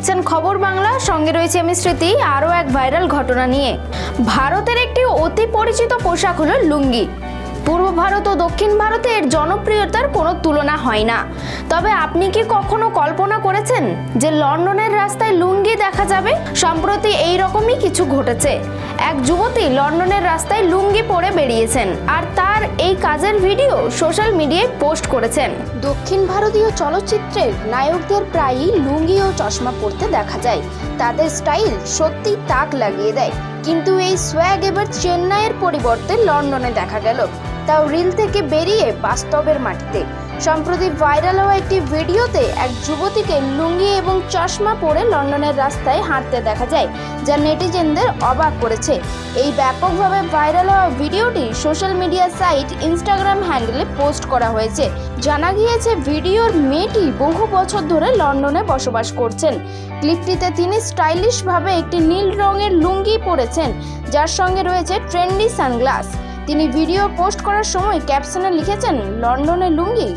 দেখছেন খবর বাংলা, সঙ্গে রয়েছে আমি স্মৃতি। আরও এক ভাইরাল ঘটনা নিয়ে। ভারতের একটি অতি পরিচিত পোশাক হলো লুঙ্গি। পূর্ব ভারত ও দক্ষিণ ভারতে এর জনপ্রিয়তার কোনো তুলনা হয় না। তবে আপনি কি কখনো কল্পনা করেছেন যে লন্ডনের রাস্তায় লুঙ্গি দেখা যাবে? সম্প্রতি এই রকমই কিছু ঘটেছে। এক যুবতী লন্ডনের রাস্তায় লুঙ্গি পরে বেরিয়েছেন, আর তার এই কাজের ভিডিও সোশ্যাল মিডিয়ায় পোস্ট করেছেন। দক্ষিণ ভারতীয় চলচ্চিত্রের নায়কদের প্রায়ই লুঙ্গি ও চশমা পরতে দেখা যায়। তাদের স্টাইল সত্যি তাক লাগিয়ে দেয়। কিন্তু এই সোয়াগ এবার চেন্নাইয়ের পরিবর্তে লন্ডনে দেখা গেল, তাও রিল থেকে বেরিয়ে বাস্তবের মাটিতে। সম্প্রতি ভাইরাল হওয়া একটি ভিডিওতে এক যুবতীকে লুঙ্গি এবং চশমা পরে লন্ডনের রাস্তায় হাঁটতে দেখা যায়, যা নেটিজেনদের অবাক করেছে। এই ব্যাপকভাবে ভাইরাল হওয়া ভিডিওটি সোশ্যাল মিডিয়া সাইট ইনস্টাগ্রাম হ্যান্ডেলে পোস্ট করা হয়েছে। জানা গিয়েছে ভিডিওর মেয়েটি বহু বছর ধরে লন্ডনে বসবাস করছেন। ক্লিপটিতে তিনি স্টাইলিশভাবে একটি নীল রঙের লুঙ্গি পরেছেন, যার সঙ্গে রয়েছে ট্রেন্ডি সানগ্লাস। তিনি ভিডিও পোস্ট করার সময় ক্যাপশনে লিখেছেন, লন্ডনে লুঙ্গি।